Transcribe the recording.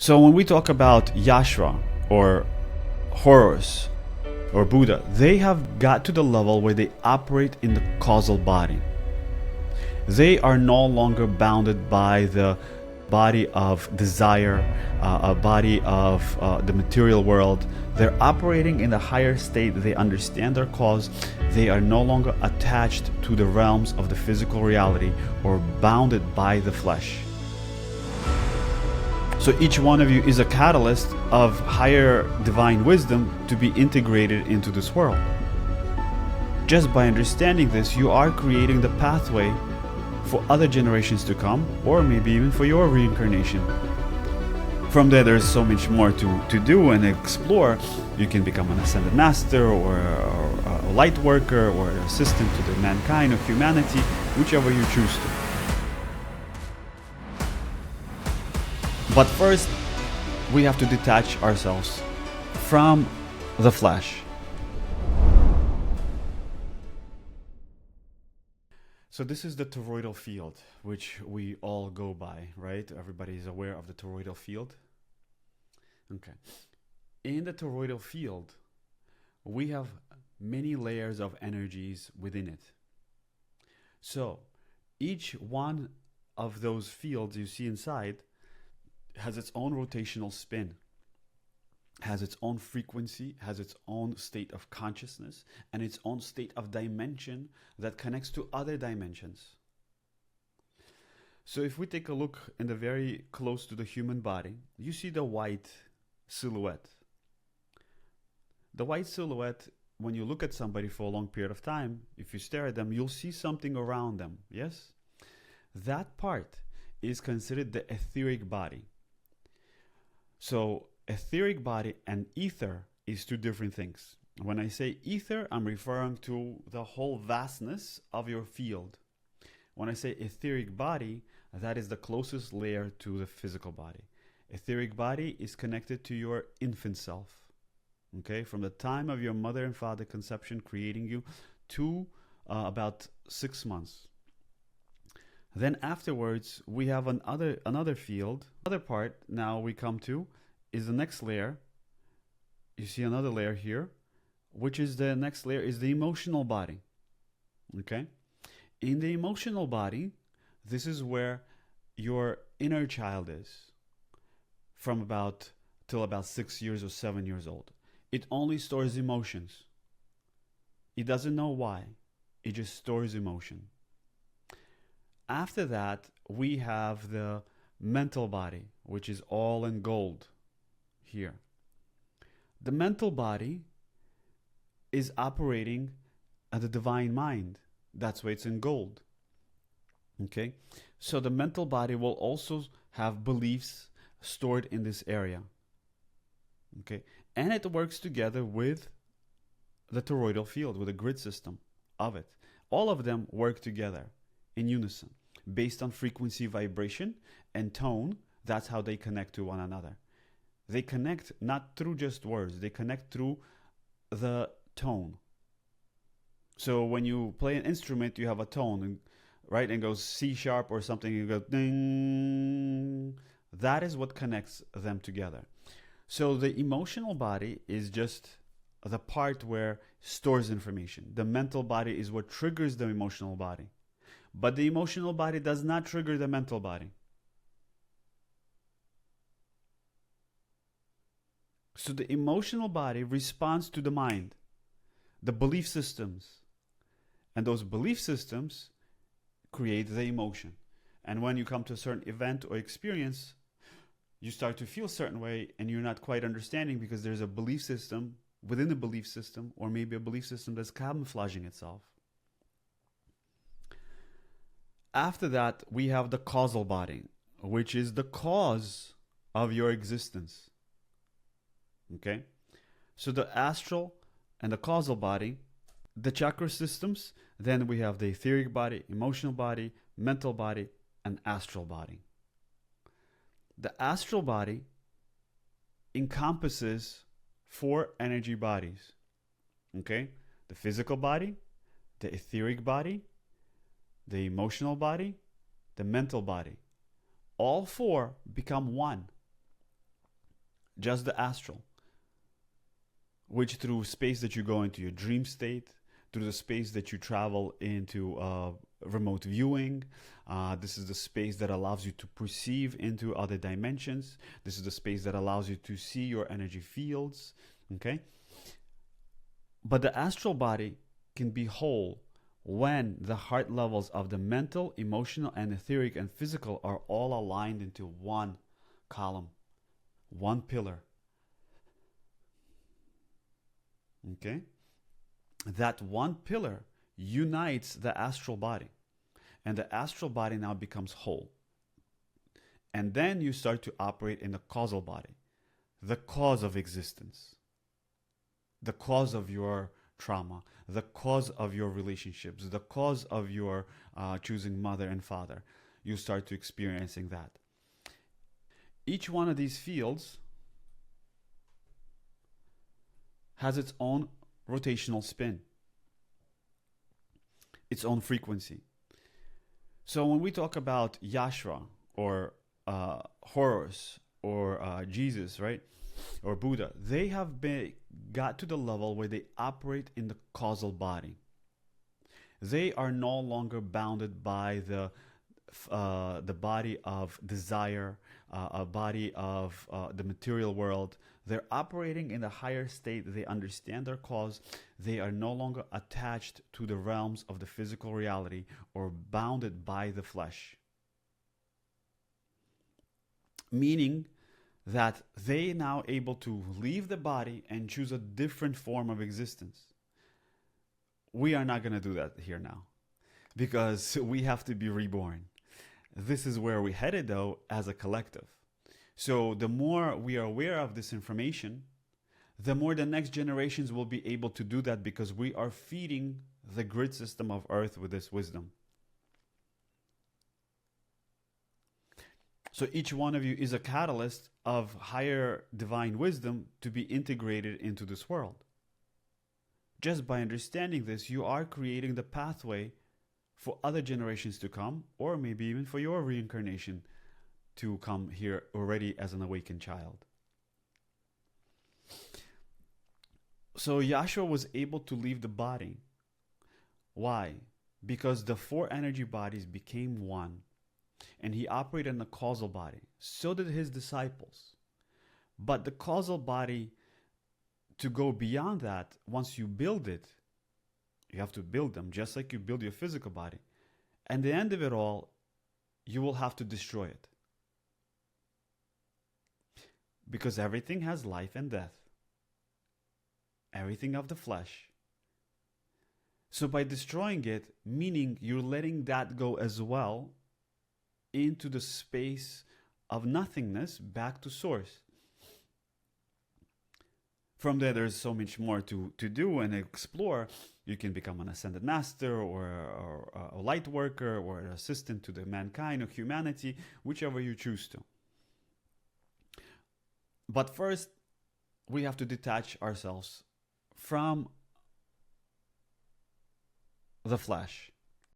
So when we talk about Yashra or Horus or Buddha, they have got to the level where they operate in the causal body. They are no longer bounded by the body of desire, a body of the material world. They're operating in the higher state. They understand their cause. They are no longer attached to the realms of the physical reality or bounded by the flesh. So each one of you is a catalyst of higher divine wisdom to be integrated into this world. Just by understanding this, you are creating the pathway for other generations to come, or maybe even for your reincarnation. From there, there's so much more to do and explore. You can become an ascended master or a light worker or an assistant to the mankind or humanity, whichever you choose to. But first, we have to detach ourselves from the flesh. So this is the toroidal field, which we all go by, right? Everybody is aware of the toroidal field. Okay. In the toroidal field, we have many layers of energies within it. So each one of those fields you see inside has its own rotational spin, has its own frequency, has its own state of consciousness, and its own state of dimension that connects to other dimensions. So if we take a look in the very close to the human body, you see the white silhouette. The white silhouette, when you look at somebody for a long period of time, if you stare at them, you'll see something around them, yes? That part is considered the etheric body. So etheric body and ether is two different things. When I say ether, I'm referring to the whole vastness of your field. When I say etheric body, that is the closest layer to the physical body. Etheric body is connected to your infant self. Okay, from the time of your mother and father conception creating you to about 6 months. Then afterwards, we have another field. Other part now we come to is the next layer. You see another layer here, which is the next layer is the emotional body. Okay? In the emotional body, this is where your inner child is from till about 6 years or 7 years old. It only stores emotions. It doesn't know why. It just stores emotion. After that, we have the mental body, which is all in gold here. The mental body is operating at the divine mind. That's why it's in gold. Okay? So the mental body will also have beliefs stored in this area. Okay? And it works together with the toroidal field, with the grid system of it. All of them work together in unison. Based on frequency, vibration, and tone, that's how they connect to one another. They connect not through just words, they connect through the tone. So when you play an instrument, you have a tone, right? And goes C sharp or something, you go ding. That is what connects them together. So the emotional body is just the part where stores information. The mental body is what triggers the emotional body. But the emotional body does not trigger the mental body. So the emotional body responds to the mind, the belief systems. And those belief systems create the emotion. And when you come to a certain event or experience, you start to feel a certain way and you're not quite understanding because there's a belief system within a belief system, or maybe a belief system that's camouflaging itself. After that, we have the causal body, which is the cause of your existence. Okay? So the astral and the causal body, the chakra systems, then we have the etheric body, emotional body, mental body, and astral body. The astral body encompasses 4 energy bodies. Okay? The physical body, the etheric body, the emotional body, the mental body. All 4 become one. just the astral, which through space that you go into your dream state, through the space that you travel into remote viewing. This is the space that allows you to perceive into other dimensions. This is the space that allows you to see your energy fields. Okay? But the astral body can be whole when the heart levels of the mental, emotional, and etheric and physical are all aligned into one column, one pillar. Okay? That one pillar unites the astral body, and the astral body now becomes whole. And then you start to operate in the causal body, the cause of existence, the cause of your trauma, the cause of your relationships, the cause of your choosing mother and father. You start to experiencing that. Each one of these fields has its own rotational spin, its own frequency. So when we talk about Yashua or Horus or Jesus, right, or Buddha, they have got to the level where they operate in the causal body. They are no longer bounded by the body of desire, a body of the material world. They're operating in the higher state. They understand their cause. They are no longer attached to the realms of the physical reality or bounded by the flesh. Meaning that they now able to leave the body and choose a different form of existence. We are not going to do that here now because we have to be reborn. This is where we're headed though as a collective. So the more we are aware of this information, the more the next generations will be able to do that because we are feeding the grid system of Earth with this wisdom. So each one of you is a catalyst of higher divine wisdom to be integrated into this world. Just by understanding this, you are creating the pathway for other generations to come, or maybe even for your reincarnation to come here already as an awakened child. So Yashua was able to leave the body. Why? Because the four energy bodies became one. And he operated in the causal body. So did his disciples. But the causal body, to go beyond that, once you build it, you have to build them just like you build your physical body. And the end of it all, you will have to destroy it. Because everything has life and death. Everything of the flesh. So by destroying it, meaning you're letting that go as well into the space of nothingness back to source. From there, there's so much more to do and explore. You can become an ascended master or a light worker or an assistant to the mankind or humanity, whichever you choose to. But first, we have to detach ourselves from the flesh.